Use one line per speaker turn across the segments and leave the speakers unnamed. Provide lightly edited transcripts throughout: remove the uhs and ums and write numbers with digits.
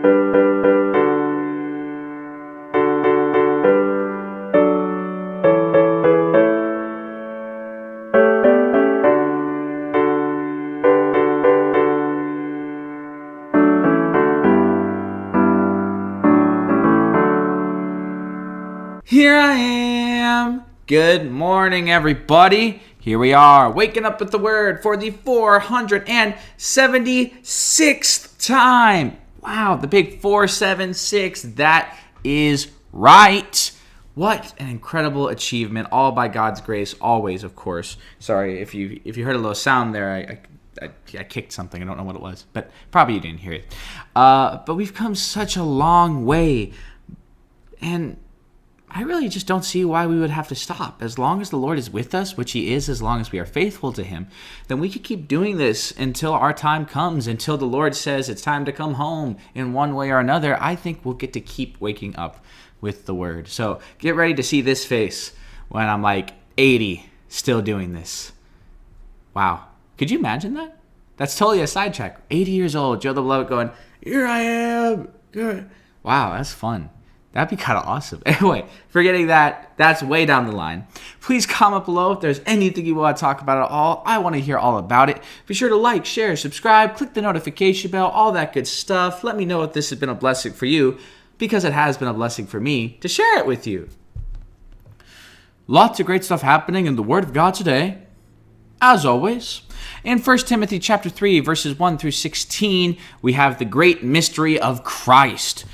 Here I am. Good morning, everybody. Here we are, waking up with the word for the 476th time. Wow, the big 476. That is right. What an incredible achievement, all by God's grace, always, of course. Sorry, if you heard a little sound there, I kicked something. I don't know what it was, but probably you didn't hear it. But we've come such a long way, and I really just don't see why we would have to stop. As long as the Lord is with us, which he is, as long as we are faithful to him, then we could keep doing this until our time comes, until the Lord says it's time to come home in one way or another. I think we'll get to keep waking up with the word. So get ready to see this face when I'm like 80, still doing this. Wow. Could you imagine that? That's totally a sidetrack. 80 years old, Joe the Beloved going, here I am. Good. Wow, that's fun. That'd be kind of awesome. Anyway, forgetting that, that's way down the line. Please comment below if there's anything you want to talk about at all. I want to hear all about it. Be sure to like, share, subscribe, click the notification bell, all that good stuff. Let me know if this has been a blessing for you, because it has been a blessing for me to share it with you. Lots of great stuff happening in the Word of God today, as always. In 1 Timothy chapter 3, verses 1 through 16, we have the great mystery of Christ.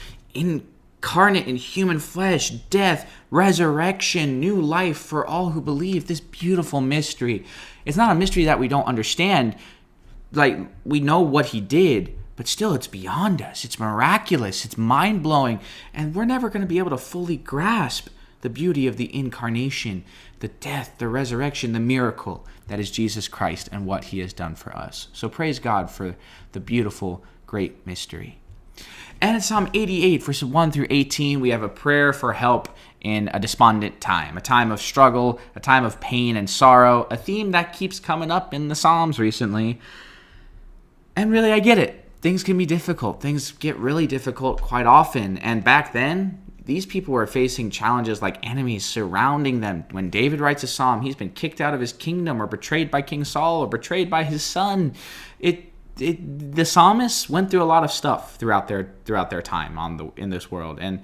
Incarnate in human flesh, death, resurrection, new life for all who believe. This beautiful mystery. It's not a mystery that we don't understand. Like, we know what he did, but still it's beyond us. It's miraculous. It's mind-blowing. And we're never going to be able to fully grasp the beauty of the incarnation, the death, the resurrection, the miracle that is Jesus Christ and what he has done for us. So praise God for the beautiful, great mystery. And in Psalm 88, verses 1 through 18, we have a prayer for help in a despondent time, a time of struggle, a time of pain and sorrow, a theme that keeps coming up in the Psalms recently. And really, I get it. Things can be difficult. Things get really difficult quite often. And back then, these people were facing challenges like enemies surrounding them. When David writes a psalm, he's been kicked out of his kingdom or betrayed by King Saul or betrayed by his son. The psalmists went through a lot of stuff throughout their time in this world, and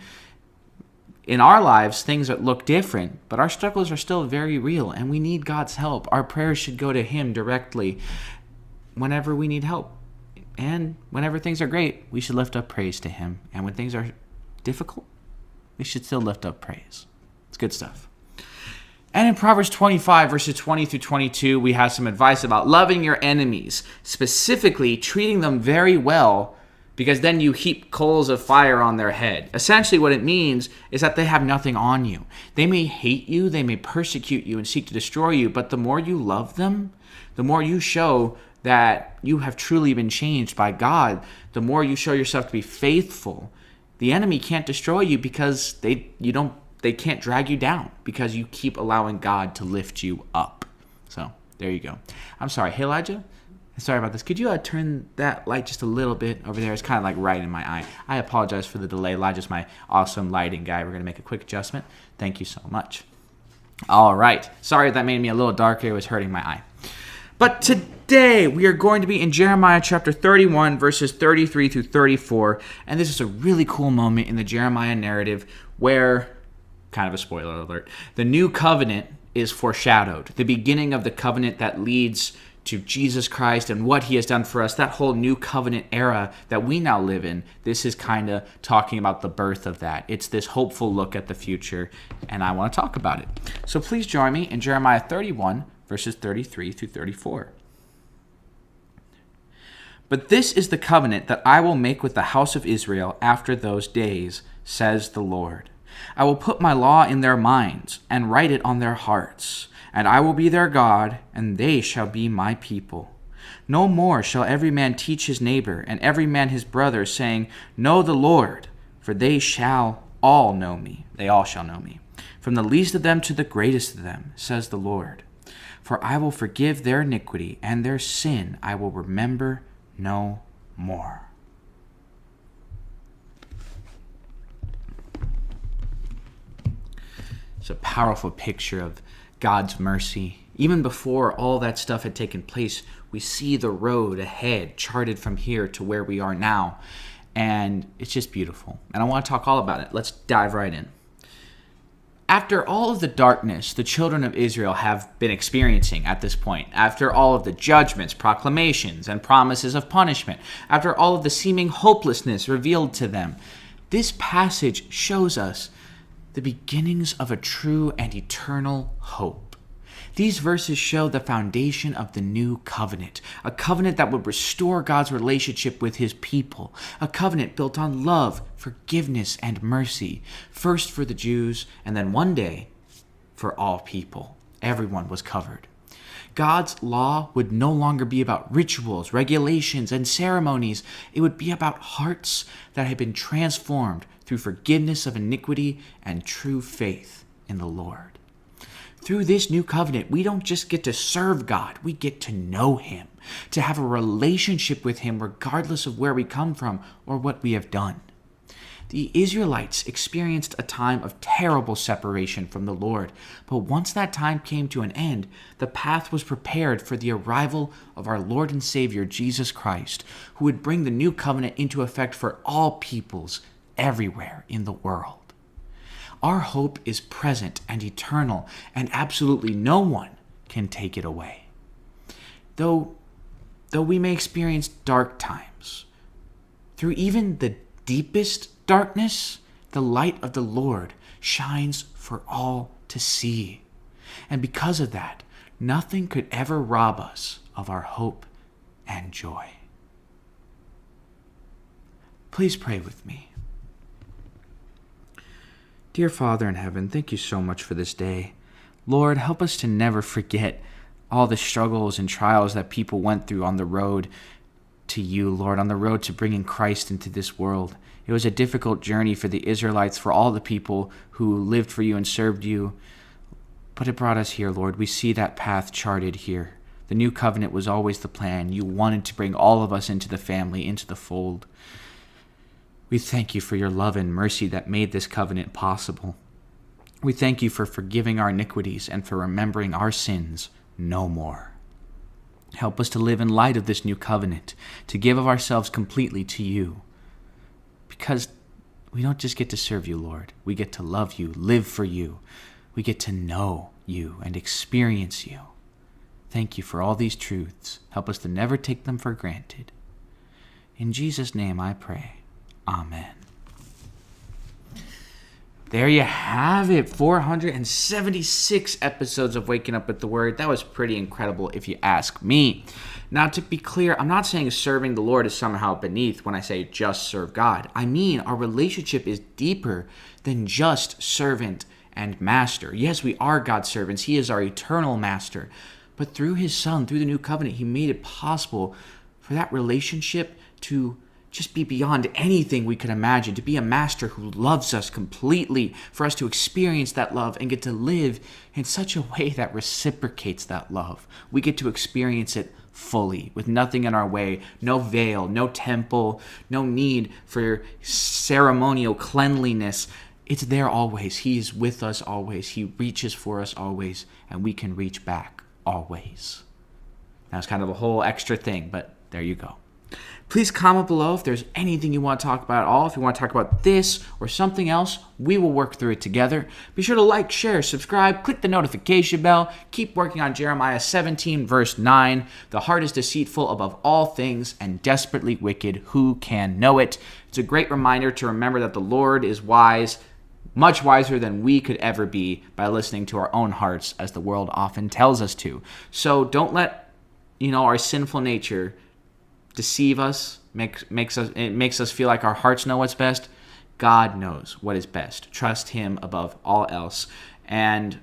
in our lives things look different, but our struggles are still very real, and we need God's help. Our prayers should go to him directly whenever we need help, and whenever things are great, we should lift up praise to him, and when things are difficult, we should still lift up praise. It's good stuff. And in Proverbs 25, verses 20 through 22, we have some advice about loving your enemies, specifically treating them very well, because then you heap coals of fire on their head. Essentially what it means is that they have nothing on you. They may hate you, they may persecute you and seek to destroy you, but the more you love them, the more you show that you have truly been changed by God, the more you show yourself to be faithful. The enemy can't destroy you because they can't drag you down, because you keep allowing God to lift you up. So there you go. I'm sorry. Hey, Elijah. Sorry about this. Could you turn that light just a little bit over there? It's kind of like right in my eye. I apologize for the delay. Elijah's my awesome lighting guy. We're going to make a quick adjustment. Thank you so much. All right. Sorry that made me a little darker. It was hurting my eye. But today we are going to be in Jeremiah chapter 31, verses 33 through 34. And this is a really cool moment in the Jeremiah narrative where, kind of a spoiler alert, the new covenant is foreshadowed. The beginning of the covenant that leads to Jesus Christ and what he has done for us, that whole new covenant era that we now live in. This is kind of talking about the birth of that. It's this hopeful look at the future, and I want to talk about it. So please join me in Jeremiah 31, verses 33 through 34. But this is the covenant that I will make with the house of Israel after those days, says the Lord. I will put my law in their minds and write it on their hearts, and I will be their God, and they shall be my people. No more shall every man teach his neighbor and every man his brother, saying, Know the Lord, for they shall all know me. They all shall know me, from the least of them to the greatest of them, says the Lord. For I will forgive their iniquity, and their sin I will remember no more. It's a powerful picture of God's mercy. Even before all that stuff had taken place, we see the road ahead charted from here to where we are now. And it's just beautiful. And I want to talk all about it. Let's dive right in. After all of the darkness the children of Israel have been experiencing at this point, after all of the judgments, proclamations, and promises of punishment, after all of the seeming hopelessness revealed to them, this passage shows us the beginnings of a true and eternal hope. These verses show the foundation of the new covenant, a covenant that would restore God's relationship with his people, a covenant built on love, forgiveness, and mercy, first for the Jews, and then one day for all people. Everyone was covered. God's law would no longer be about rituals, regulations, and ceremonies. It would be about hearts that had been transformed through forgiveness of iniquity and true faith in the Lord. Through this new covenant, we don't just get to serve God, we get to know him, to have a relationship with him regardless of where we come from or what we have done. The Israelites experienced a time of terrible separation from the Lord, but once that time came to an end, the path was prepared for the arrival of our Lord and Savior, Jesus Christ, who would bring the new covenant into effect for all peoples everywhere in the world. Our hope is present and eternal, and absolutely no one can take it away. Though we may experience dark times, through even the deepest darkness, the light of the Lord shines for all to see. And because of that, nothing could ever rob us of our hope and joy. Please pray with me. Dear Father in heaven, thank you so much for this day. Lord, help us to never forget all the struggles and trials that people went through on the road to you, Lord, on the road to bringing Christ into this world. It was a difficult journey for the Israelites, for all the people who lived for you and served you, but it brought us here, Lord. We see that path charted here. The new covenant was always the plan. You wanted to bring all of us into the family, into the fold. We thank you for your love and mercy that made this covenant possible. We thank you for forgiving our iniquities and for remembering our sins no more. Help us to live in light of this new covenant, to give of ourselves completely to you. Because we don't just get to serve you, Lord. We get to love you, live for you. We get to know you and experience you. Thank you for all these truths. Help us to never take them for granted. In Jesus' name I pray. Amen. There you have it. 476 episodes of Waking Up with the Word. That was pretty incredible if you ask me. Now, to be clear, I'm not saying serving the Lord is somehow beneath when I say just serve God. I mean, our relationship is deeper than just servant and master. Yes, we are God's servants. He is our eternal master. But through his Son, through the new covenant, he made it possible for that relationship to just be beyond anything we could imagine, to be a master who loves us completely, for us to experience that love and get to live in such a way that reciprocates that love. We get to experience it fully, with nothing in our way, no veil, no temple, no need for ceremonial cleanliness. It's there always. He is with us always. He reaches for us always, and we can reach back always. That's kind of a whole extra thing, but there you go. Please comment below if there's anything you want to talk about at all. If you want to talk about this or something else, we will work through it together. Be sure to like, share, subscribe, click the notification bell. Keep working on Jeremiah 17, verse 9. The heart is deceitful above all things and desperately wicked. Who can know it? It's a great reminder to remember that the Lord is wise, much wiser than we could ever be, by listening to our own hearts, as the world often tells us to. So don't let our sinful nature deceive us, makes us feel like our hearts know what's best. God knows what is best. Trust him above all else. And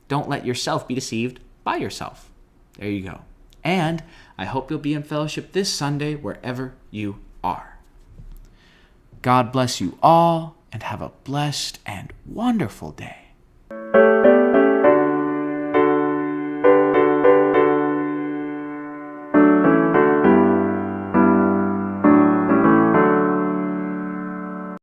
don't let yourself be deceived by yourself. There you go. And I hope you'll be in fellowship this Sunday wherever you are. God bless you all, and have a blessed and wonderful day.